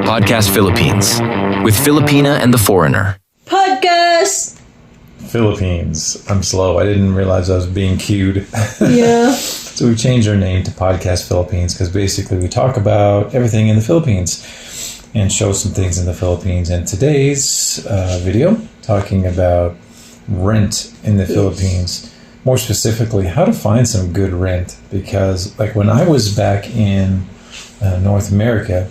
Podcast Philippines with Filipina and the Foreigner. Podcast! Philippines. I'm slow. I didn't realize I was being cued. Yeah. So we changed our name to Podcast Philippines because basically we talk about everything in the Philippines and show some things in the Philippines. And today's video, talking about rent in the Philippines. More specifically, how to find some good rent. Because like when I was back in North America,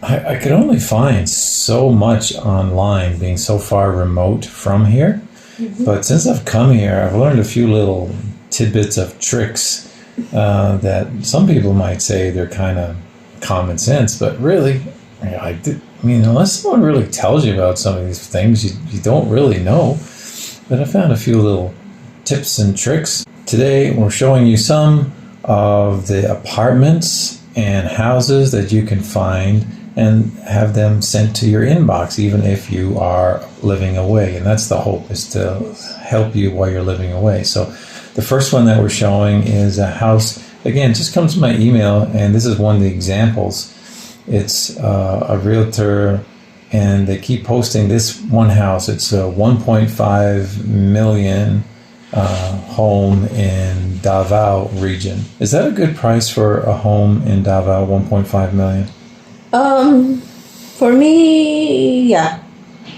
I could only find so much online, being so far remote from here. Mm-hmm. But since I've come here, I've learned a few little tidbits of tricks that some people might say they're kind of common sense, but really, unless someone really tells you about some of these things, you don't really know. But I found a few little tips and tricks. Today, we're showing you some of the apartments and houses that you can find and have them sent to your inbox, even if you are living away. And that's the hope, is to help you while you're living away. So the first one that we're showing is a house. Again, just comes to my email, and this is one of the examples. It's a realtor, and they keep posting this one house. It's a 1.5 million home in Davao region. Is that a good price for a home in Davao, 1.5 million? For me, yeah.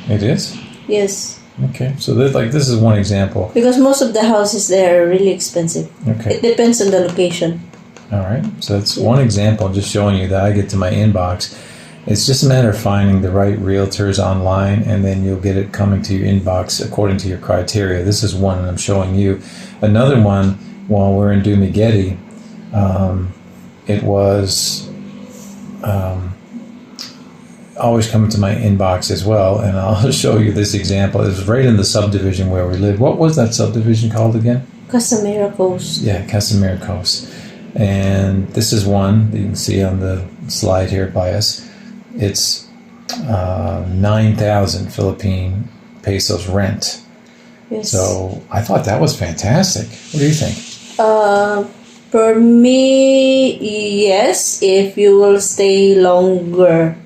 It is? Yes. Okay, so this is one example. Because most of the houses there are really expensive. Okay. It depends on the location. All right, so that's one example, just showing you that I get to my inbox. It's just a matter of finding the right realtors online, and then you'll get it coming to your inbox according to your criteria. This is one that I'm showing you. Another one, while we're in Dumaguete, it was always coming to my inbox as well, and I'll show you this example. It was right in the subdivision where we live. What was that subdivision called again? Casimiro Coast. Yeah, Casimiro Coast. And this is one that you can see on the slide here by us. It's 9,000 Philippine pesos rent. Yes. So I thought that was fantastic. What do you think? For me, yes, if you will stay longer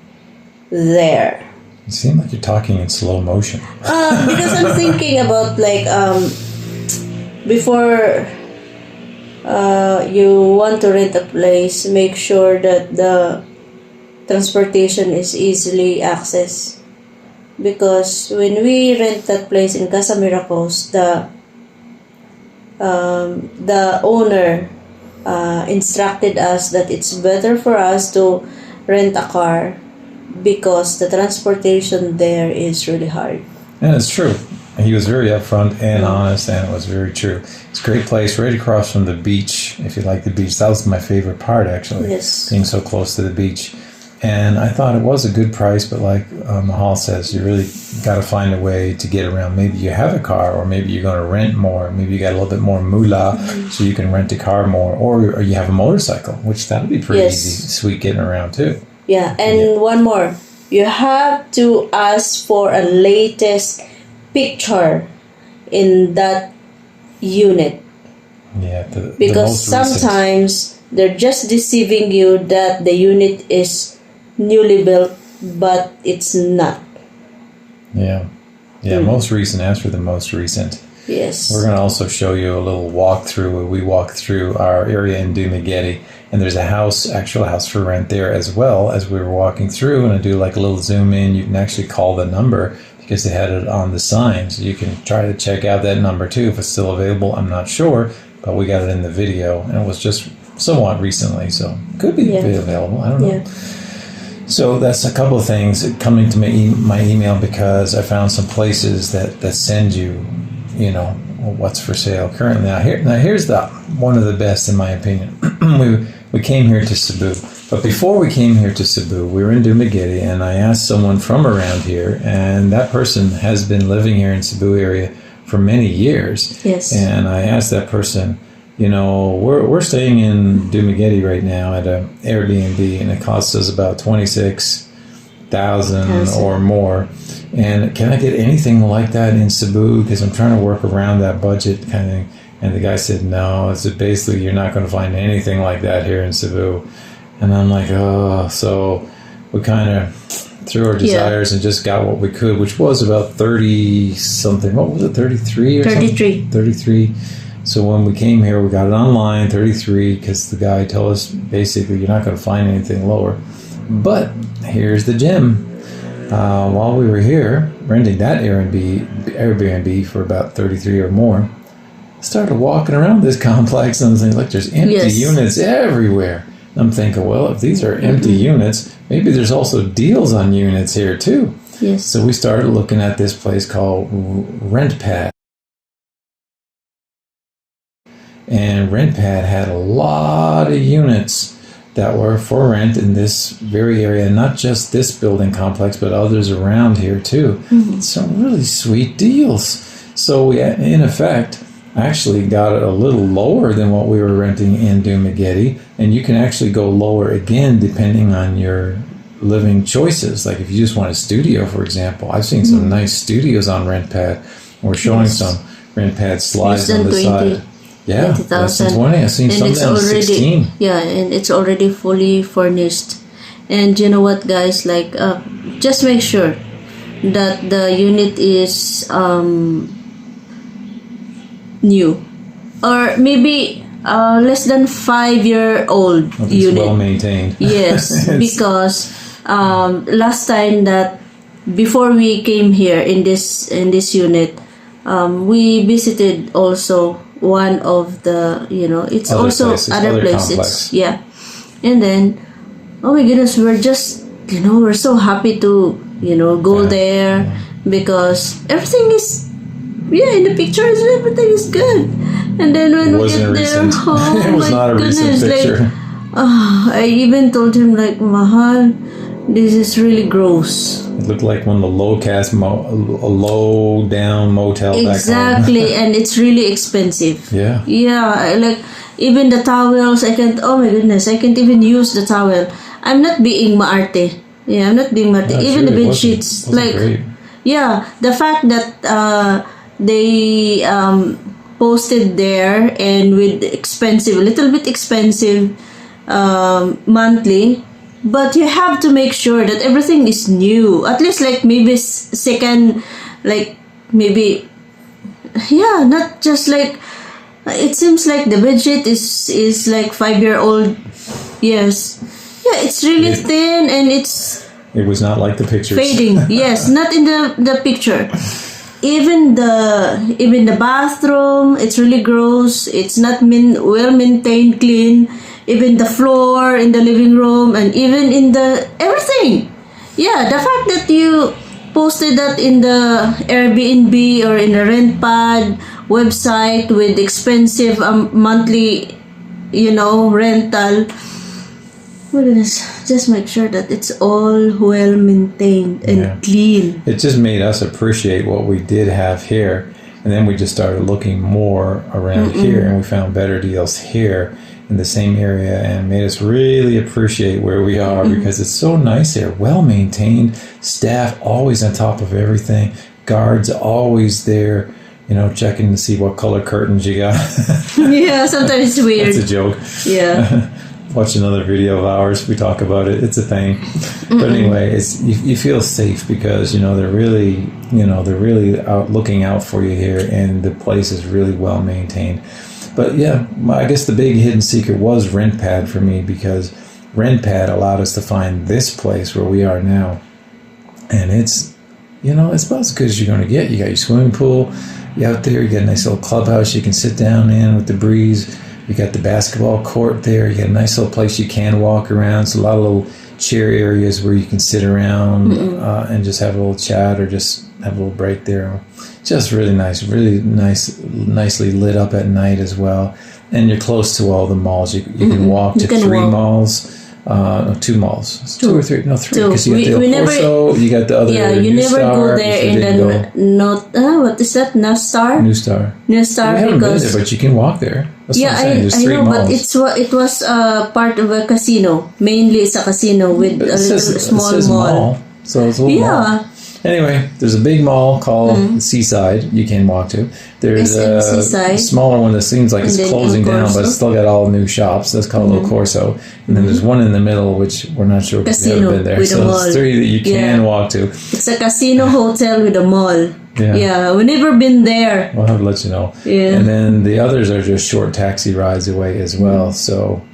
there. You seem like you're talking in slow motion. Because I'm thinking about before you want to rent a place, make sure that the transportation is easily accessed. Because when we rent that place in Casimiro Coast, the owner instructed us that it's better for us to rent a car because the transportation there is really hard. And it's true. He was very upfront and honest, and it was very true. It's a great place, right across from the beach. If you like the beach, that was my favorite part, actually. Yes. Being so close to the beach. And I thought it was a good price, but like Mahal says, you really got to find a way to get around. Maybe you have a car, or maybe you're going to rent more. Maybe you got a little bit more moolah, so you can rent a car more. Or you have a motorcycle, which that would be pretty easy, sweet getting around too. Yeah, and one more. You have to ask for a latest picture in that unit. Yeah, because sometimes they're just deceiving you that the unit is newly built, but it's not. Yeah, most recent. Ask for the most recent. Yes. We're going to also show you a little walkthrough where we walk through our area in Dumaguete, and there's a actual house for rent there as well. As we were walking through, and I do like a little zoom in, you can actually call the number because they had it on the sign, so you can try to check out that number too if it's still available. I'm not sure, but we got it in the video, and it was just somewhat recently, so it could be available. I don't know. Yeah. So that's a couple of things coming to my email, because I found some places that send you, what's for sale currently. Now here's one of the best in my opinion. we came here to Cebu, but before we came here to Cebu, we were in Dumaguete, and I asked someone from around here, and that person has been living here in Cebu area for many years. Yes. And I asked that person, we're staying in Dumaguete right now at an Airbnb, and it costs us about 26,000 or more. And can I get anything like that in Cebu? Because I'm trying to work around that budget kind of. And the guy said, no, it's basically you're not going to find anything like that here in Cebu. And I'm like, oh, so we kind of threw our desires and just got what we could, which was about 30 something. What was it, 33 or 33. something? 33. So when we came here, we got it online, 33, because the guy told us basically you're not going to find anything lower. But here's the gem. While we were here renting that Airbnb for about 33 or more, I started walking around this complex and I was thinking, look, there's empty units everywhere. I'm thinking, well, if these are empty units, maybe there's also deals on units here too. Yes. So we started looking at this place called RentPad. And RentPad had a lot of units that were for rent in this very area, not just this building complex, but others around here too. Some really sweet deals. So we, in effect, actually got it a little lower than what we were renting in Dumaguete, and you can actually go lower again depending on your living choices. Like if you just want a studio, for example, I've seen some nice studios on RentPad. We're showing some RentPad slides on the side. Yeah, less than 20. I've seen some down to 16. Yeah, and it's already fully furnished. And you know what, guys? Like, just make sure that the unit is new, or maybe less than 5-year-old unit. Well maintained. Yes, because last time that before we came here in this unit, we visited also one of the, it's Other also places, other place. complex. And then, oh my goodness, we're just, we're so happy to, go there because everything is, in the pictures, everything is good. And then when we get there, oh it was my not a goodness, recent picture. I even told him, like, Mahal, this is really gross. It looked like one of the low down motel Exactly, back home. and it's really expensive. Yeah. Yeah, like even the towels, oh my goodness, I can't even use the towel. I'm not being maarte. Yeah, I'm not being maarte. No, Even the true, bed sheets, wasn't great. yeah, the fact that they posted there and with expensive, a little bit expensive monthly. But you have to make sure that everything is new. At least like maybe second, like maybe, not just like, it seems like the bedsheet is like 5-year-old. Yes. Yeah, it's really thin and it was not like the pictures. Fading. Yes, not in the picture. Even the bathroom, it's really gross. It's not well maintained, clean. Even the floor in the living room and even in the everything. Yeah, the fact that you posted that in the Airbnb or in a RentPad website with expensive monthly, rental. My goodness, just make sure that it's all well maintained and clean. It just made us appreciate what we did have here. And then we just started looking more around here and we found better deals here in the same area and made us really appreciate where we are because it's so nice here, well maintained, staff always on top of everything, guards always there, checking to see what color curtains you got. Yeah, sometimes it's weird. That's a joke. Yeah. Watch another video of ours, we talk about it, it's a thing. But anyway, it's you feel safe because they're really out looking out for you here and the place is really well maintained. But yeah, I guess the big hidden secret was RentPad for me because RentPad allowed us to find this place where we are now. And it's about as good as you're going to get. You got your swimming pool, you out there, you got a nice little clubhouse you can sit down in with the breeze. You got the basketball court there, you got a nice little place you can walk around. So a lot of little chair areas where you can sit around and just have a little chat or just have a little break there. Just really nice, nicely lit up at night as well. And you're close to all the malls. You can walk to 3 malls. No, 2 malls. 2 or 3? No, 3. Because you got the El Corso, you got the other you never go there in the what is that? New Star? New Star. New Star. We haven't been there, but you can walk there. That's what I'm saying. There's 3 I know, malls. but it was part of a casino. Mainly it's a casino with a little small mall. So it's a little mall. Anyway, there's a big mall called Seaside you can walk to. There's a Seaside. smaller one that seems like And it's then closing El down, but Corso. it's still got all new shops. That's called El Corso. And then there's one in the middle, which we're not sure if we haven't been there. with a So mall. there's three that you can walk to. It's a casino hotel with a mall. Yeah. We've never been there. We'll have to let you know. Yeah. And then the others are just short taxi rides away as well. So,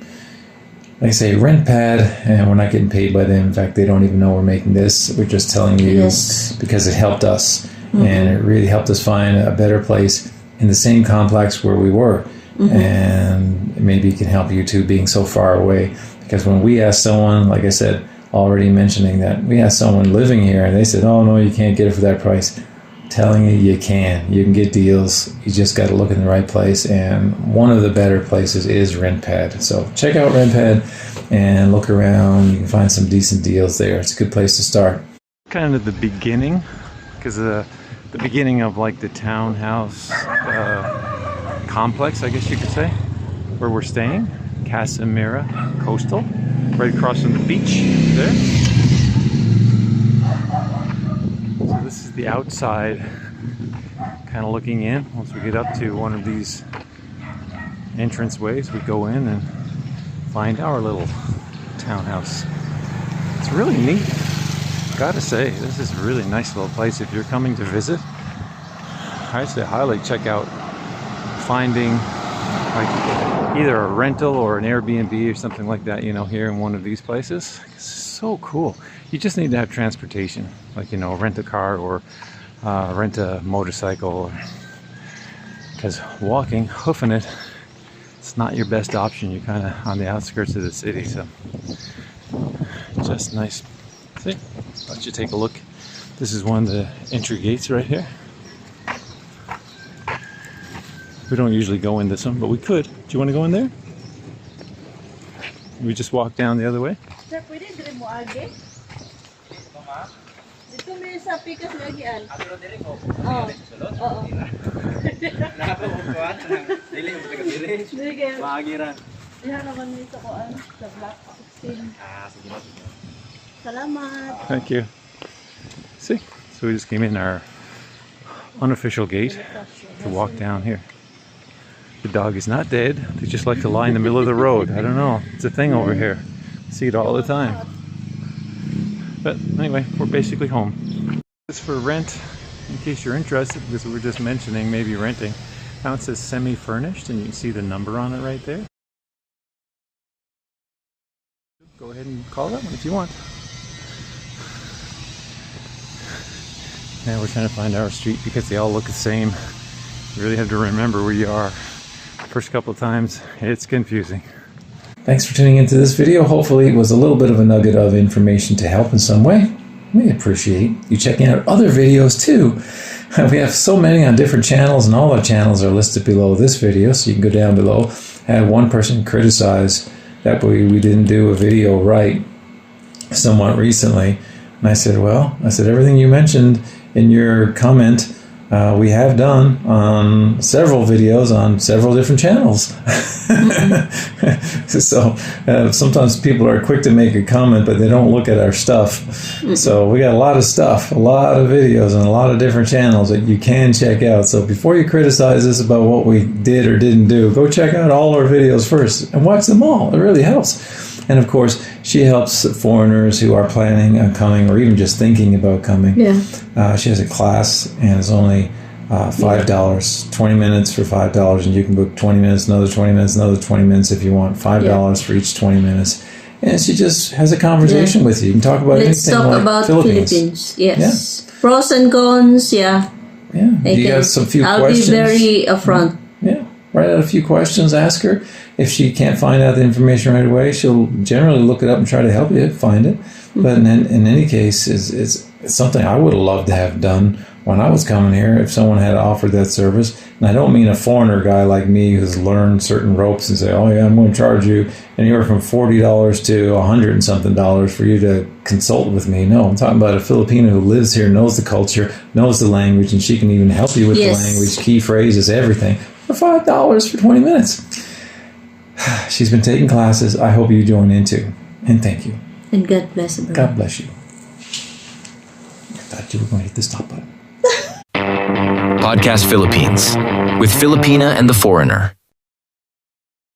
like I say, rent pad, and we're not getting paid by them. In fact, they don't even know we're making this. We're just telling you because it helped us. And it really helped us find a better place in the same complex where we were. And maybe it can help you too, being so far away. Because when we asked someone, like I said, already mentioning that, we asked someone living here, and they said, oh, no, you can't get it for that price. Telling you, you can get deals. You just got to look in the right place, and one of the better places is RentPad. So check out RentPad and look around. You can find some decent deals there. It's a good place to start. Kind of the beginning, because the beginning of like the townhouse complex, I guess you could say, where we're staying, Casimira Coastal, right across from the beach there. So this is the outside, kind of looking in. Once we get up to one of these entranceways, we go in and find our little townhouse. It's really neat. Gotta say, this is a really nice little place. If you're coming to visit, I'd say highly check out finding like either a rental or an Airbnb or something like that, you know, here in one of these places. It's so cool. You just need to have transportation, like, you know, rent a car or rent a motorcycle, because walking, hoofing it, it's not your best option. You're kind of on the outskirts of the city, so just nice. See, I'll let you take a look. This is one of the entry gates right here. We don't usually go in this one, but we could. Do you want to go in there? We just walk down the other way. Sir, pwede dire mo agi? Dito may sa pikas lagian. Oo. Sige. Maagiran. Diha naman ni sa kuan sa block 16. Salamat. Thank you. See, so we just came in our unofficial gate to walk down here. The dog is not dead. They just like to lie in the middle of the road. I don't know. It's a thing over here. See it all the time. But anyway, we're basically home. This is for rent, in case you're interested, because we were just mentioning maybe renting. Now it says semi-furnished, and you can see the number on it right there. Go ahead and call that one if you want. Now we're trying to find our street because they all look the same. You really have to remember where you are. First couple of times, it's confusing. Thanks for tuning into this video. Hopefully it was a little bit of a nugget of information to help in some way. We appreciate you checking out other videos too. We have so many on different channels, and all our channels are listed below this video, so you can go down below. I had one person criticize that we didn't do a video right somewhat recently. And I said, well, everything you mentioned in your comment, we have done on several videos on several different channels. So sometimes people are quick to make a comment, but they don't look at our stuff. So we got a lot of stuff, a lot of videos on a lot of different channels that you can check out. So before you criticize us about what we did or didn't do, go check out all our videos first and watch them all. It really helps. And of course, she helps foreigners who are planning on coming or even just thinking about coming. Yeah. She has a class, and it's only $5, 20 minutes for $5, and you can book 20 minutes, another 20 minutes, another 20 minutes if you want, $5 for each 20 minutes. And she just has a conversation with you. You can talk about Let's anything talk like about Philippines. Yes. Yeah. Pros and cons, yeah. Yeah. You have some few questions. I'll be very upfront. Yeah. Write out a few questions, ask her. If she can't find out the information right away, she'll generally look it up and try to help you find it. But in any case, it's something I would have loved to have done when I was coming here, if someone had offered that service. And I don't mean a foreigner guy like me who's learned certain ropes and say, oh yeah, I'm going to charge you anywhere from $40 to $100 and something for you to consult with me. No, I'm talking about a Filipino who lives here, knows the culture, knows the language, and she can even help you with the language, key phrases, everything, for $5 for 20 minutes. She's been taking classes. I hope you join in too. And thank you. And God bless her. God bless you. That thought you were going to hit the stop button. Podcast Philippines with Filipina and the Foreigner.